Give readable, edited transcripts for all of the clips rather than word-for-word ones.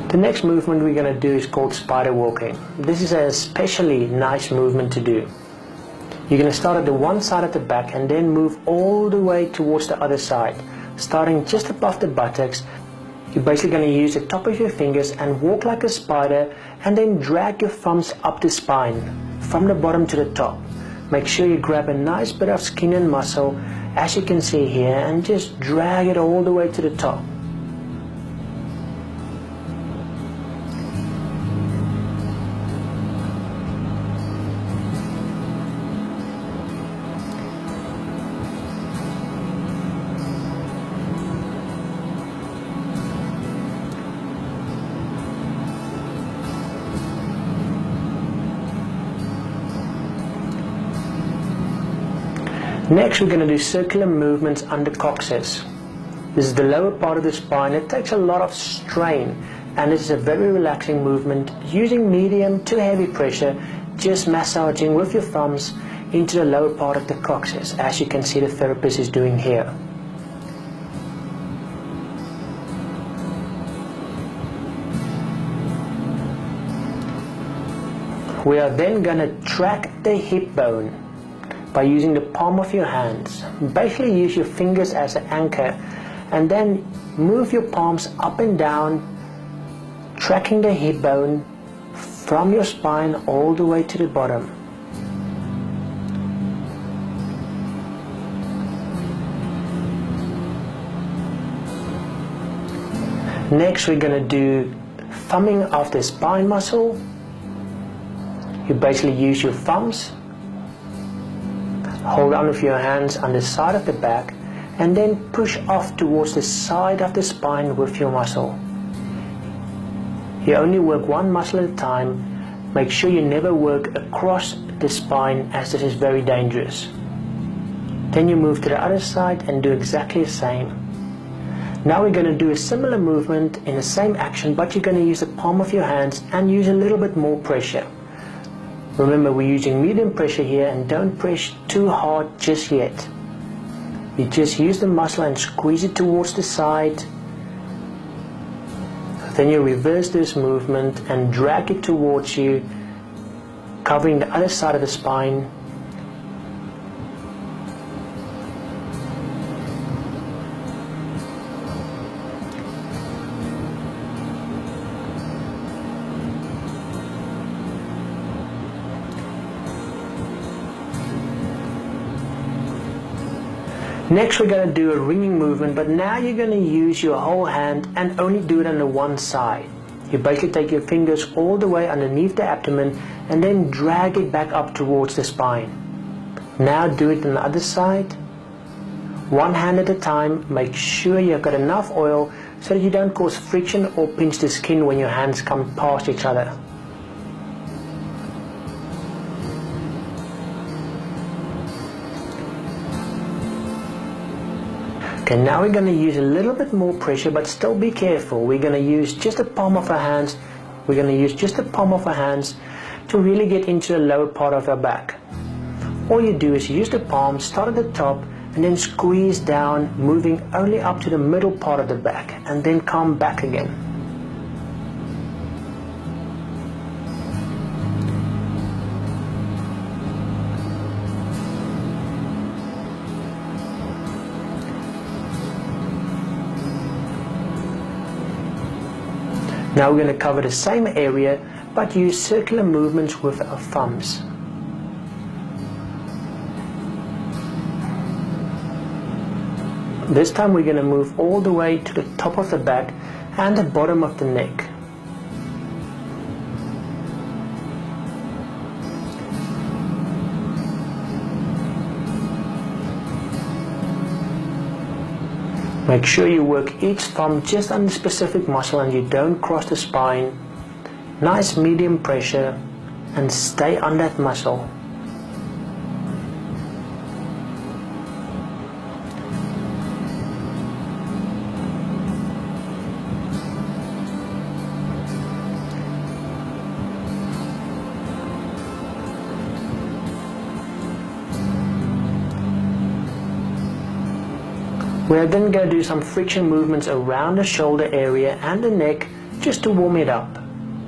The next movement we're going to do is called spider walking. This is an especially nice movement to do. You're going to start at the one side of the back and then move all the way towards the other side. Starting just above the buttocks, you're basically going to use the top of your fingers and walk like a spider and then drag your thumbs up the spine from the bottom to the top. Make sure you grab a nice bit of skin and muscle, as you can see here, and just drag it all the way to the top. Next, we're going to do circular movements under coccyx. This is the lower part of the spine. It takes a lot of strain, and this is a very relaxing movement using medium to heavy pressure, just massaging with your thumbs into the lower part of the coccyx, as you can see the therapist is doing here. We are then going to track the hip bone by using the palm of your hands. Basically use your fingers as an anchor and then move your palms up and down, tracking the hip bone from your spine all the way to the bottom. Next, we're going to do thumbing of the spine muscle. You basically use your thumbs, hold on with your hands on the side of the back, and then push off towards the side of the spine with your muscle. You only work one muscle at a time. Make sure you never work across the spine, as this is very dangerous. Then you move to the other side and do exactly the same. Now we're going to do a similar movement in the same action, but you're going to use the palm of your hands and use a little bit more pressure. Remember, we're using medium pressure here, and don't press too hard just yet. You just use the muscle and squeeze it towards the side. Then you reverse this movement and drag it towards you, covering the other side of the spine. Next, we're going to do a ringing movement, but now you're going to use your whole hand and only do it on the one side. You basically take your fingers all the way underneath the abdomen and then drag it back up towards the spine. Now do it on the other side. One hand at a time. Make sure you've got enough oil so that you don't cause friction or pinch the skin when your hands come past each other. Okay, now we're going to use a little bit more pressure, but still be careful. We're going to use just the palm of our hands. We're going to use just the palm of our hands to really get into the lower part of our back. All you do is use the palm, start at the top, and then squeeze down, moving only up to the middle part of the back, and then come back again. Now we're going to cover the same area, but use circular movements with our thumbs. This time we're going to move all the way to the top of the back and the bottom of the neck. Make sure you work each thumb just on the specific muscle and you don't cross the spine. Nice medium pressure and stay on that muscle. We're then going to do some friction movements around the shoulder area and the neck just to warm it up.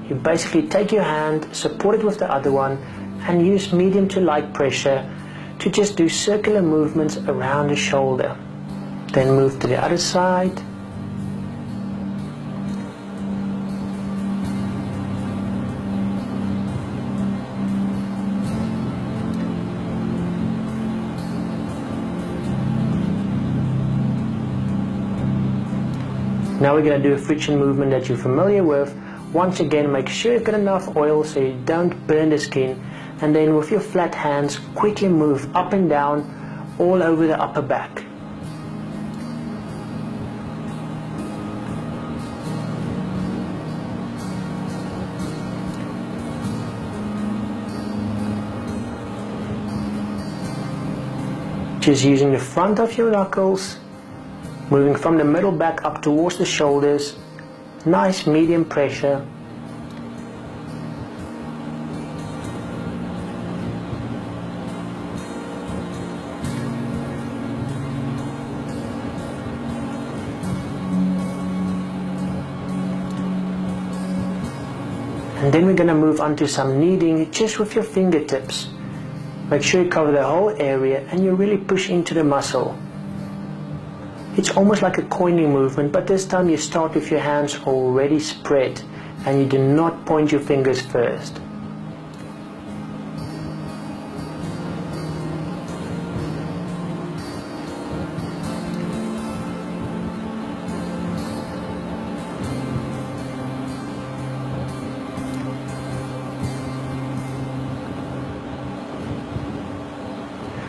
You basically take your hand, support it with the other one, and use medium to light pressure to just do circular movements around the shoulder. Then move to the other side. Now we're going to do a friction movement that you're familiar with. Once again, make sure you've got enough oil so you don't burn the skin, and then with your flat hands quickly move up and down all over the upper back. Just using the front of your knuckles, moving from the middle back up towards the shoulders, nice medium pressure. And then we're going to move on to some kneading just with your fingertips. Make sure you cover the whole area and you really push into the muscle. It's almost like a coining movement, but this time you start with your hands already spread and you do not point your fingers first.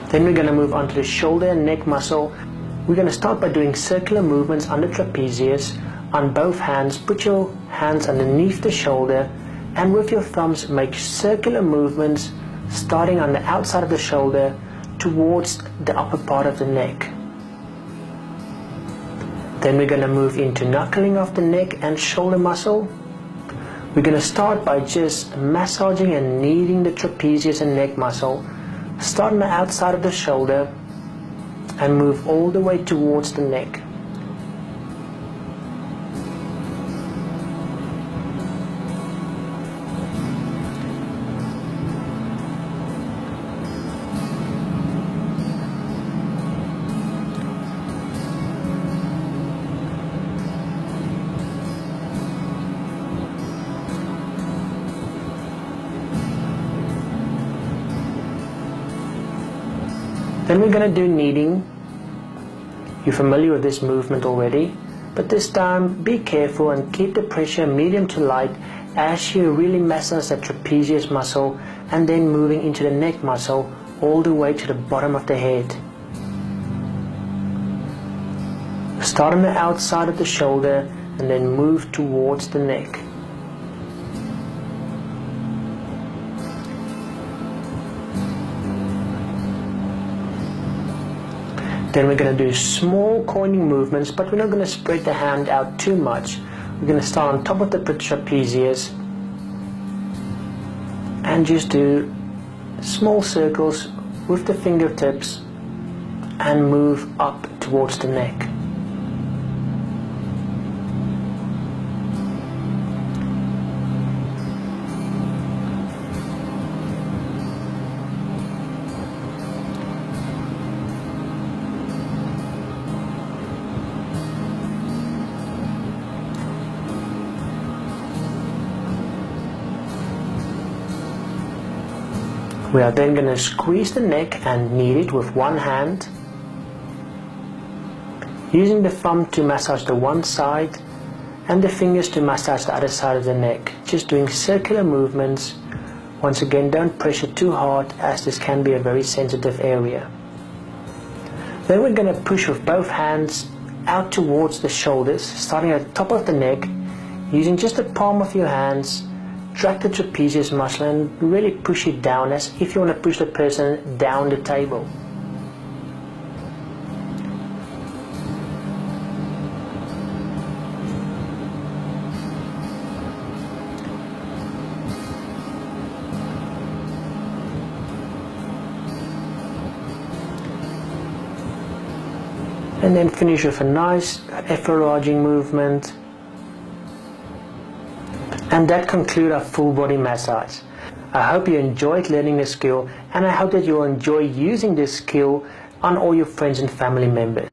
Then we're going to move on to the shoulder and neck muscle. We're going to start by doing circular movements on the trapezius. On both hands, put your hands underneath the shoulder, and with your thumbs make circular movements starting on the outside of the shoulder towards the upper part of the neck. Then we're going to move into knuckling of the neck and shoulder muscle. We're going to start by just massaging and kneading the trapezius and neck muscle. Start on the outside of the shoulder and move all the way towards the neck. Then we're going to do kneading. You're familiar with this movement already, but this time be careful and keep the pressure medium to light as you really massage the trapezius muscle and then moving into the neck muscle all the way to the bottom of the head. Start on the outside of the shoulder and then move towards the neck. Then we're going to do small coining movements, but we're not going to spread the hand out too much. We're going to start on top of the trapezius and just do small circles with the fingertips and move up towards the neck. We are then going to squeeze the neck and knead it with one hand, using the thumb to massage the one side and the fingers to massage the other side of the neck, just doing circular movements. Once again, don't pressure too hard as this can be a very sensitive area. Then we're going to push with both hands out towards the shoulders, starting at the top of the neck, using just the palm of your hands. Drag the trapezius muscle and really push it down as if you want to push the person down the table. And then finish with a nice effleuraging movement. And that concludes our full body massage. I hope you enjoyed learning this skill, and I hope that you'll enjoy using this skill on all your friends and family members.